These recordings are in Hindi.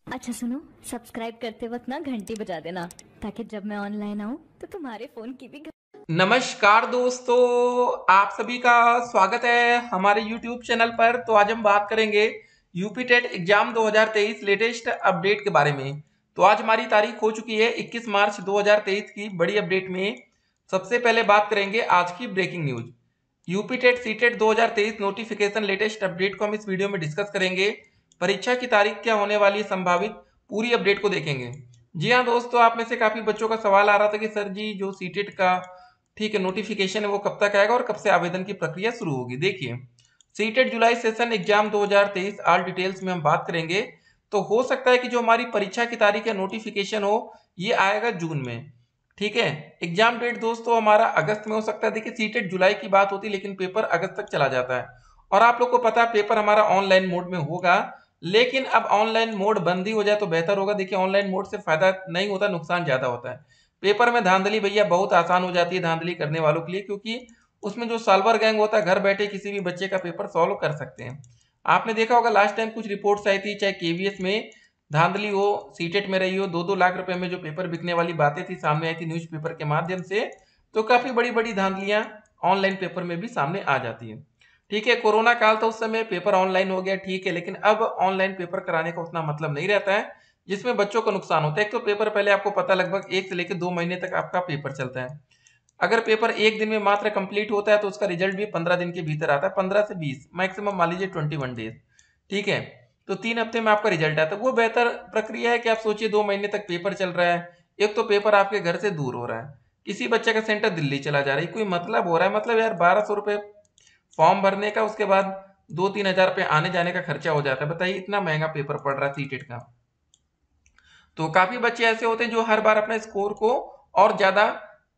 अच्छा सुनो, सब्सक्राइब करते वक्त ना घंटी बजा देना ताकि जब मैं ऑनलाइन आऊँ तो तुम्हारे फोन की भी नमस्कार दोस्तों, आप सभी का स्वागत है हमारे YouTube चैनल पर। तो आज हम बात करेंगे UP TET exam 2023 latest update के बारे में। तो आज हमारी तारीख हो चुकी है 21 मार्च 2023 की। बड़ी अपडेट में सबसे पहले बात करेंगे आज की breaking news. UP TET CTET 2023 notification latest update को हम इस वीडियो में डिस्कस करेंगे। परीक्षा की तारीख क्या होने वाली है, संभावित पूरी अपडेट को देखेंगे। जी हाँ दोस्तों, आप में से काफी बच्चों का सवाल आ रहा था कि सर जी जो सीटेट का ठीक है नोटिफिकेशन है वो कब तक आएगा और कब से आवेदन की प्रक्रिया शुरू होगी। देखिए, सीटेट जुलाई सेशन एग्जाम 2023 ऑल डिटेल्स में हम बात करेंगे। तो हो सकता है कि जो हमारी परीक्षा की तारीख या नोटिफिकेशन हो ये आएगा जून में। ठीक है, एग्जाम डेट दोस्तों हमारा अगस्त में हो सकता है। देखिए, सीटेट जुलाई की बात होती है लेकिन पेपर अगस्त तक चला जाता है। और आप लोग को पता है पेपर हमारा ऑनलाइन मोड में होगा, लेकिन अब ऑनलाइन मोड बंद ही हो जाए तो बेहतर होगा। देखिए, ऑनलाइन मोड से फायदा नहीं होता, नुकसान ज्यादा होता है। पेपर में धांधली भैया बहुत आसान हो जाती है धांधली करने वालों के लिए, क्योंकि उसमें जो सॉल्वर गैंग होता है घर बैठे किसी भी बच्चे का पेपर सॉल्व कर सकते हैं। आपने देखा होगा लास्ट टाइम कुछ रिपोर्ट्स आई थी, चाहे केवीएस में धांधली हो, सीटेट में रही हो, 2-2 लाख रुपए में जो पेपर बिकने वाली बातें थी सामने आई थी न्यूज़पेपर के माध्यम से। तो काफी बड़ी बड़ी धांधलियां ऑनलाइन पेपर में भी सामने आ जाती है। ठीक है, कोरोना काल था उस समय पेपर ऑनलाइन हो गया, ठीक है, लेकिन अब ऑनलाइन पेपर कराने का उतना मतलब नहीं रहता है, जिसमें बच्चों को नुकसान होता है। एक तो पेपर पहले आपको पता लगभग 1 से लेकर 2 महीने तक आपका पेपर चलता है। अगर पेपर एक दिन में मात्र कंप्लीट होता है तो उसका रिजल्ट भी 15 दिन के भीतर आता है, 15 से 20 मैक्सिमम मान लीजिए 21 डेज। ठीक है, तो 3 हफ्ते में आपका रिजल्ट आता है। वो बेहतर प्रक्रिया है कि आप सोचिए 2 महीने तक पेपर चल रहा है। एक तो पेपर आपके घर से दूर हो रहा है, किसी बच्चे का सेंटर दिल्ली चला जा रहा है, कोई मतलब हो रहा है? मतलब यार 1200 रुपये फॉर्म भरने का, उसके बाद 2-3 हजार रुपये आने जाने का खर्चा हो जाता है। बताइए, इतना महंगा पेपर पड़ रहा है सीटेट का। तो काफी बच्चे ऐसे होते हैं जो हर बार अपने स्कोर को और ज्यादा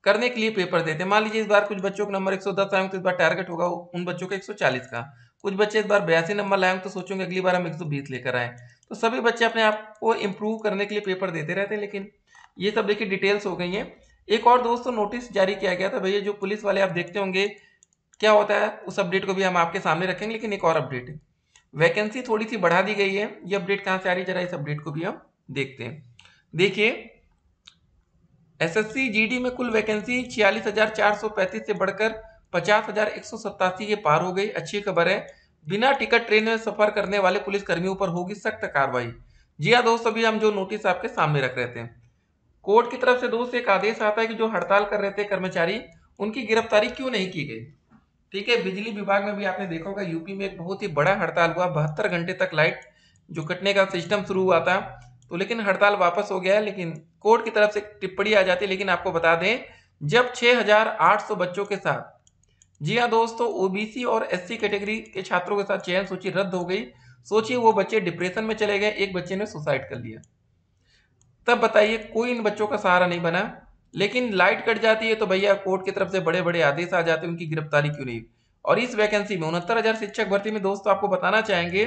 करने के लिए पेपर देते हैं। मान लीजिए इस बार कुछ बच्चों का नंबर 110 आए तो इस बार टारगेट होगा उन बच्चों का 140 का। कुछ बच्चे इस बार 82 नंबर लाए तो सोचेंगे अगली बार हम 120 लेकर आए। तो सभी बच्चे अपने आप को इम्प्रूव करने के लिए पेपर देते रहते हैं। लेकिन ये सब देखिए डिटेल्स हो गई हैं। एक और दोस्तों नोटिस जारी किया गया था भैया, जो पुलिस वाले आप देखते होंगे क्या होता है, उस अपडेट को भी हम आपके सामने रखेंगे। लेकिन एक और अपडेट है, वैकेंसी थोड़ी सी बढ़ा दी गई है। ये अपडेट कहाँ से आ रही है, जरा इस अपडेट को भी हम देखते हैं। देखिए, एसएससी जीडी में कुल वैकेंसी 46,435 से बढ़कर 50,187 के पार हो गई। अच्छी खबर है। बिना टिकट ट्रेन में सफर करने वाले पुलिस कर्मियों पर होगी सख्त कार्रवाई। जी हाँ दोस्तों, अभी हम जो नोटिस आपके सामने रख रहे थे, कोर्ट की तरफ से दोस्त एक आदेश आता है कि जो हड़ताल कर रहे थे कर्मचारी, उनकी गिरफ्तारी क्यों नहीं की गई। ठीक है, बिजली विभाग में भी आपने देखा होगा यूपी में एक बहुत ही बड़ा हड़ताल हुआ, 72 घंटे तक लाइट जो कटने का सिस्टम शुरू हुआ था। तो लेकिन हड़ताल वापस हो गया है, लेकिन कोर्ट की तरफ से टिप्पणी आ जाती है। लेकिन आपको बता दें, जब 6,800 बच्चों के साथ, जी हाँ दोस्तों, ओबीसी और एससी कैटेगरी के छात्रों के साथ चयन सूची रद्द हो गई। सोचिए, वो बच्चे डिप्रेशन में चले गए, एक बच्चे ने सुसाइड कर लिया। तब बताइए कोई इन बच्चों का सहारा नहीं बना। लेकिन लाइट कट जाती है तो भैया कोर्ट की तरफ से बड़े बड़े आदेश आ जाते हैं, उनकी गिरफ्तारी क्यों नहीं। और इस वैकेंसी में 69,000 शिक्षक भर्ती में दोस्तों आपको बताना चाहेंगे,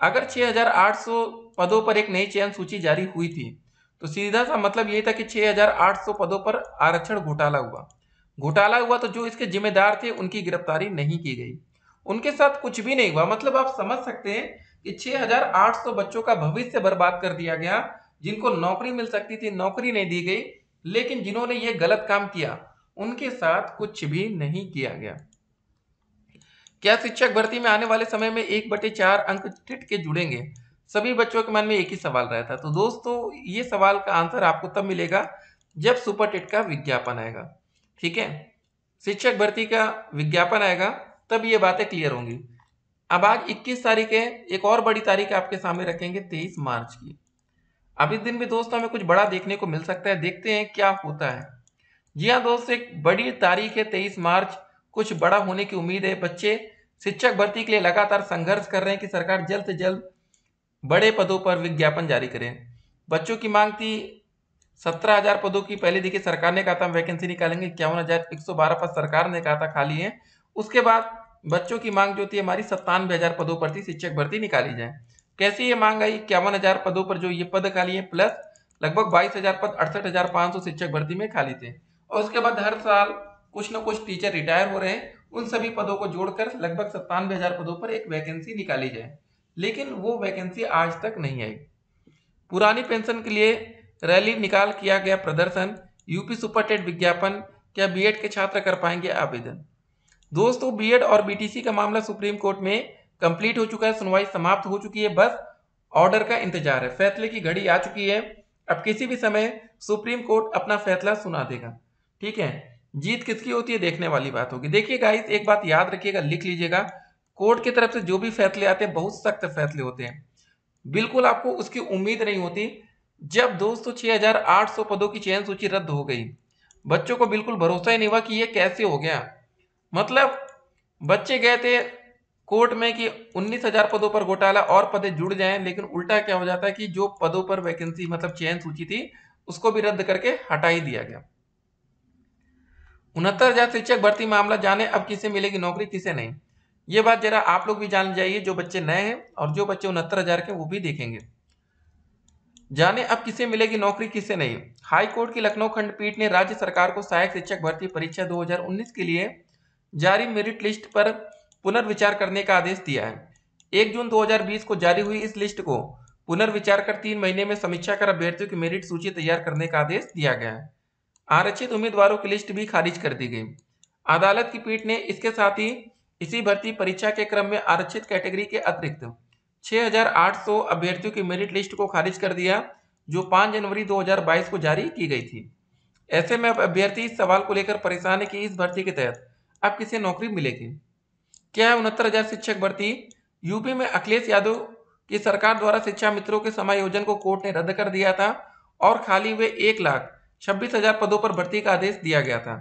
अगर 6,800 पदों पर एक नई चयन सूची जारी हुई थी तो सीधा सा मतलब ये था कि 6,800 पदों पर आरक्षण घोटाला हुआ। घोटाला हुआ तो जो इसके जिम्मेदार थे उनकी गिरफ्तारी नहीं की गई, उनके साथ कुछ भी नहीं हुआ। मतलब आप समझ सकते हैं कि 6,800 बच्चों का भविष्य बर्बाद कर दिया गया। जिनको नौकरी मिल सकती थी नौकरी नहीं दी गई, लेकिन जिन्होंने ये गलत काम किया उनके साथ कुछ भी नहीं किया गया। क्या शिक्षक भर्ती में आने वाले समय में 1/4 अंक टिट के जुड़ेंगे? सभी बच्चों के मन में एक ही सवाल रहता। तो दोस्तों ये सवाल का आंसर आपको तब मिलेगा जब सुपर टिट का विज्ञापन आएगा। ठीक है, शिक्षक भर्ती का विज्ञापन आएगा तब ये बातें क्लियर होंगी। अब आज 21 तारीख है, एक और बड़ी तारीख आपके सामने रखेंगे 23 मार्च की। अब इस दिन भी दोस्तों हमें कुछ बड़ा देखने को मिल सकता है, देखते हैं क्या होता है। जी हाँ दोस्तों, एक बड़ी तारीख है 23 मार्च, कुछ बड़ा होने की उम्मीद है। बच्चे शिक्षक भर्ती के लिए लगातार संघर्ष कर रहे हैं कि सरकार जल्द से जल्द बड़े पदों पर विज्ञापन जारी करे। बच्चों की मांग थी 17,000 पदों की। पहले देखिए सरकार ने कहा था हम वैकेंसी निकालेंगे, 51,112 पद सरकार ने कहा था खाली है। उसके बाद बच्चों की मांग जो थी हमारी 97,000 पदों पर थी, शिक्षक भर्ती निकाली जाए। कैसी ये मांग आई, 51,000 पदों पर जो ये पद खाली है, प्लस लगभग 22,000 पद, 68,500 शिक्षक भर्ती में खाली थे। और उसके बाद हर साल कुछ ना कुछ टीचर रिटायर हो रहे हैं, उन सभी पदों को जोड़कर लगभग 97,000 पदों पर एक वैकेंसी निकाली जाए। लेकिन वो वैकेंसी आज तक नहीं आई। पुरानी पेंशन के लिए रैली निकाल किया गया प्रदर्शन। यूपी सुपर टेट विज्ञापन, क्या बीएड के छात्र कर पाएंगे आवेदन। दोस्तों, बीएड और बीटीसी का मामला सुप्रीम कोर्ट में कंप्लीट हो चुका है, सुनवाई समाप्त हो चुकी है, बस ऑर्डर का इंतजार है। फैसले की घड़ी आ चुकी है, अब किसी भी समय सुप्रीम कोर्ट अपना फैसला सुना देगा। ठीक है, जीत किसकी होती है देखने वाली बात होगी। देखिए गाइस, एक बात याद रखिएगा, लिख लीजिएगा, कोर्ट की तरफ से जो भी फैसले आते हैं बहुत सख्त फैसले होते हैं, बिल्कुल आपको उसकी उम्मीद नहीं होती। जब दोस्तों 6800 पदों की चयन सूची रद्द हो गई, बच्चों को बिल्कुल भरोसा ही नहीं हुआ कि ये कैसे हो गया। मतलब बच्चे गए थे कोर्ट में कि 19,000 पदों पर घोटाला और पद जुड़ जाएं, लेकिन उल्टा क्या हो जाता है कि जो पदों पर वैकेंसी मतलब चयन सूची थी उसको भी रद्द करके हटा ही दिया गया। 69,000 शिक्षक भर्ती मामला, जाने अब किसे मिलेगी नौकरी किसे नहीं। ये बात जरा आप लोग भी जान जाइए, जो बच्चे नए हैं और जो बच्चे 69,000 के वो भी देखेंगे। जाने अब किसे मिलेगी नौकरी किसे नहीं। हाई कोर्ट की लखनऊ खंडपीठ ने राज्य सरकार को सहायक शिक्षक भर्ती परीक्षा 2019 के लिए जारी मेरिट लिस्ट पर पुनर्विचार करने का आदेश दिया है। 1 जून 2020 को जारी हुई इस लिस्ट को पुनर्विचार कर 3 महीने में समीक्षा कर अभ्यर्थियों की मेरिट सूची तैयार करने का आदेश दिया गया है। आरक्षित उम्मीदवारों की लिस्ट भी खारिज कर दी गई। अदालत की पीठ ने इसके साथ ही इसी भर्ती परीक्षा के क्रम में आरक्षित कैटेगरी के अतिरिक्त 6,800 अभ्यर्थियों की मेरिट लिस्ट को खारिज कर दिया, जो 5 जनवरी 2022 को जारी की गई थी। ऐसे में अब अभ्यर्थी इस सवाल को लेकर परेशान है कि इस भर्ती के तहत अब किसे नौकरी मिलेगी। क्या है 69,000 शिक्षक भर्ती। यूपी में अखिलेश यादव की सरकार द्वारा शिक्षा मित्रों के समायोजन को कोर्ट ने रद्द कर दिया था और खाली हुए 1,26,000 पदों पर भर्ती का आदेश दिया गया था।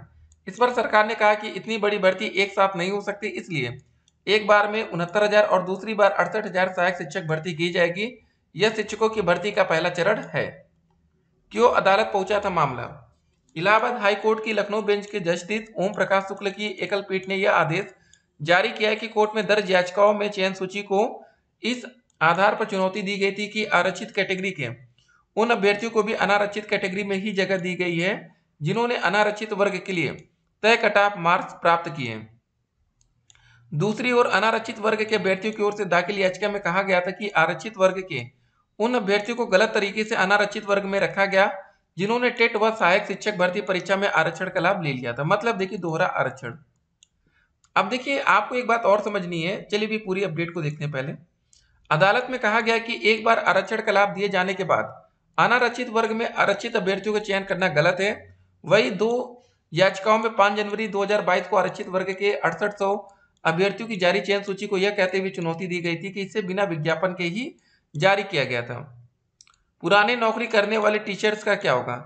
इस पर सरकार ने कहा कि इतनी बड़ी भर्ती एक साथ नहीं हो सकती, इसलिए एक बार में 69,000 और दूसरी बार 68,000 सहायक शिक्षक भर्ती की जाएगी। यह शिक्षकों की भर्ती का पहला चरण है। क्यों अदालत पहुंचा था मामला। इलाहाबाद हाई कोर्ट की लखनऊ बेंच के जस्टिस ओम प्रकाश शुक्ल की एकल पीठ ने यह आदेश जारी किया है कि कोर्ट में दर्ज याचिकाओं में चयन सूची को इस आधार पर चुनौती दी गई थी कि आरक्षित कैटेगरी के उन अभ्यर्थियों को भी अनारक्षित कैटेगरी में ही जगह दी गई है जिन्होंने अनारक्षित वर्ग के लिए तय कट ऑफ मार्क्स प्राप्त किए हैं। दूसरी ओर अनारक्षित वर्ग के अभ्यर्थियों की ओर से दाखिल याचिका में कहा गया था कि आरक्षित वर्ग के उन अभ्यर्थियों को गलत तरीके से अनारक्षित वर्ग में रखा गया जिन्होंने टेट व सहायक शिक्षक भर्ती परीक्षा में आरक्षण का लाभ ले लिया था। मतलब देखिए, दोहरा आरक्षण। अब देखिए, आपको एक बात और समझनी है, चलिए भी पूरी अपडेट को देखने पहले। अदालत में कहा गया कि एक बार आरक्षण का लाभ दिए जाने के बाद अनारक्षित वर्ग में आरक्षित अभ्यर्थियों का चयन करना गलत है। वही दो याचिकाओं में 5 जनवरी 2022 को आरक्षित वर्ग के 6800 अभ्यर्थियों की जारी चयन सूची को यह कहते हुए चुनौती दी गई थी कि इसे बिना विज्ञापन के ही जारी किया गया था। पुराने नौकरी करने वाले टीचर्स का क्या होगा।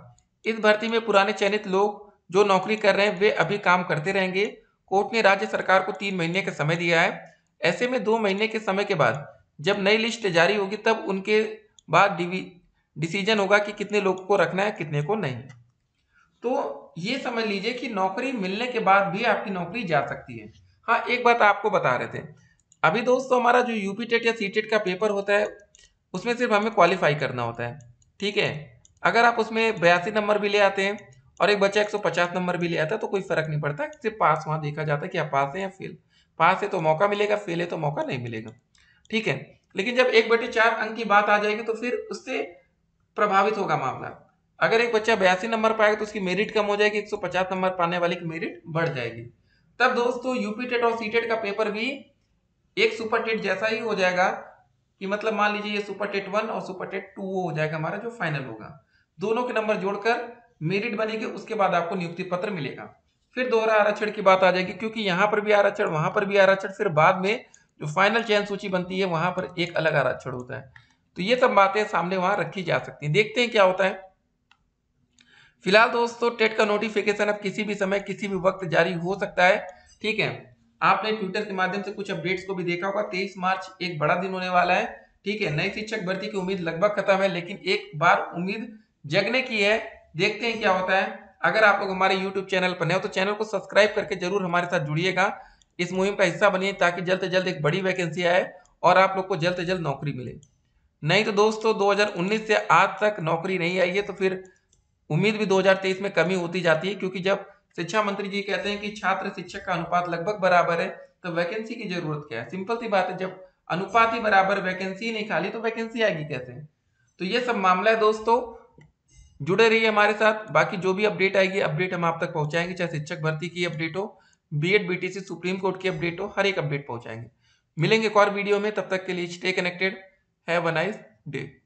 इस भर्ती में पुराने चयनित लोग जो नौकरी कर रहे हैं वे अभी काम करते रहेंगे। कोर्ट ने राज्य सरकार को 3 महीने का समय दिया है। ऐसे में 2 महीने के समय के बाद जब नई लिस्ट जारी होगी तब उनके बाद डिसीजन होगा कि कितने लोगों को रखना है कितने को नहीं। तो ये समझ लीजिए कि नौकरी मिलने के बाद भी आपकी नौकरी जा सकती है। हाँ, एक बात आपको बता रहे थे, अभी दोस्तों हमारा जो यूपी टेट या सी टेट का पेपर होता है उसमें सिर्फ हमें क्वालिफाई करना होता है। ठीक है, अगर आप उसमें 82 नंबर भी ले आते हैं और एक बच्चा 150 नंबर भी ले आता है तो कोई फर्क नहीं पड़ता, सिर्फ पास वहां देखा जाता है कि आप पास है या फेल। पास है तो मौका मिलेगा, फेल है तो मौका नहीं मिलेगा। ठीक है, लेकिन जब 1/4 अंक की बात आ जाएगी तो फिर उससे प्रभावित होगा मामला। अगर एक बच्चा 82 नंबर पाएगा तो उसकी मेरिट कम हो जाएगी, 150 नंबर पाने वाले की मेरिट बढ़ जाएगी। तब दोस्तों यूपी टेट और सी टेट का पेपर भी एक सुपर टेट जैसा ही हो जाएगा कि मतलब मान लीजिए ये सुपर टेट 1 और सुपर टेट 2 हो जाएगा हमारा जो फाइनल होगा। दोनों के नंबर जोड़कर मेरिट बनेगी, उसके बाद आपको नियुक्ति पत्र मिलेगा। फिर दोहरा आरक्षण की बात आ जाएगी, क्योंकि यहाँ पर भी आरक्षण वहां पर भी आरक्षण, फिर बाद में जो फाइनल चयन सूची बनती है वहां पर एक अलग आरक्षण होता है। तो ये सब बातें सामने वहां रखी जा सकती हैं, देखते हैं क्या होता है। फिलहाल दोस्तों टेट का नोटिफिकेशन अब किसी भी समय किसी भी वक्त जारी हो सकता है। ठीक है, आपने ट्विटर के माध्यम से कुछ अपडेट्स को भी देखा होगा। 23 मार्च एक बड़ा दिन होने वाला है। ठीक है, नई शिक्षक भर्ती की उम्मीद लगभग खत्म है, लेकिन एक बार उम्मीद जगने की है, देखते हैं क्या होता है। अगर आप लोग हमारे यूट्यूब चैनल पर नए हो तो चैनल को सब्सक्राइब करके जरूर हमारे साथ जुड़िएगा, इस मुहिम का हिस्सा बनिए ताकि जल्द से जल्द एक बड़ी वैकेंसी आए और आप लोग को जल्द से जल्द नौकरी मिले। नहीं तो दोस्तों 2019 से आज तक नौकरी नहीं आई है तो फिर उम्मीद भी 2023 में कमी होती जाती है, क्योंकि जब शिक्षा मंत्री जी कहते हैं कि छात्र शिक्षक का अनुपात लगभग बराबर है तो वैकेंसी की जरूरत क्या है। सिंपल सी बात है, जब अनुपात ही बराबर, वैकेंसी नहीं खाली तो वैकेंसी आएगी कैसे। तो ये सब मामला है दोस्तों, जुड़े रहिए हमारे साथ। बाकी जो भी अपडेट आएगी, अपडेट हम आप तक पहुंचाएंगे, चाहे शिक्षक भर्ती की अपडेट हो, बीएड बीटीसी सुप्रीम कोर्ट की अपडेट हो, हर एक अपडेट पहुंचाएंगे। मिलेंगे एक और वीडियो में, तब तक के लिए stay connected. Have a nice day.